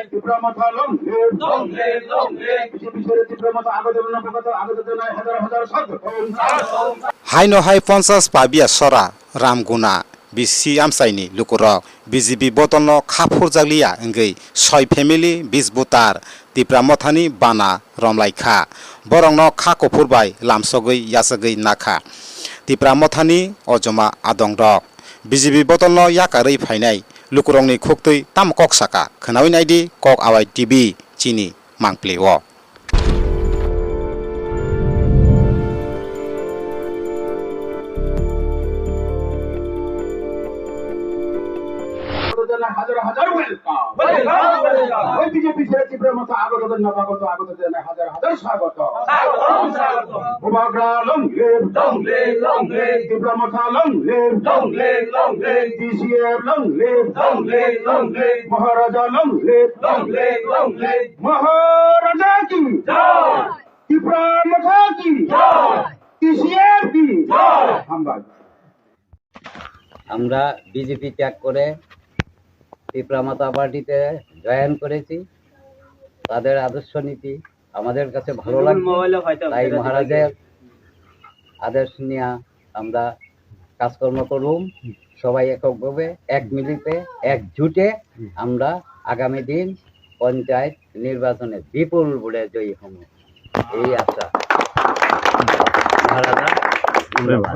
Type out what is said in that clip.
Tripura Mata long leave BJP ছেড়ে ত্রিপুরা মাথা আগত জানায় হাজার হাজার স্বাগত হাইনো হাই 50 পাবিয়া সরা রামগুনা বিসি আমসাইনি লুকুরক বিজেপি বতন খাফুর জাগলিয়া এঙ্গै 6 ফ্যামিলি 20 বুতার ত্রিপুরা মথানি বানা রমলাইখা বরং खा कफुरबाय लामसगै यासगै नाखा ত্রিপুরা মথানি अजमा आदं रक বিজেপি বতন याकारै फायनाय लुकुरंनि खुक्तै ताम कक साका खोनावै नायदि कक आवाय टिभि चिनि मांप्लेव হাজার হাজার ওয়েলকাম ওই বিজেপি ছেড়ে ত্রিপুরা মাথা আগত জানায় হাজার হাজার স্বাগত উবাগরা long live Tripura Mata long live DCF long live Maharaja long live Maharaja কি ত্রিপুরা মাথা কি ডিসিএফ কি আমরা বিজেপি ত্যাগ করে ত্রিপুরা মাতা পার্টিতে জয়েন করেছি। তাদের আদর্শ নীতি আমাদের কাছে ভালো লাগে, তাই মহারাজের আদর্শ নিয়ে আমরা কাজকর্ম করুম। সবাই এককভাবে এক মিলিতে একজুটে আমরা আগামী দিন পঞ্চায়েত নির্বাচনে বিপুল ভোটে জয়ী হব, এই আশা। মহারাজা ধন্যবাদ।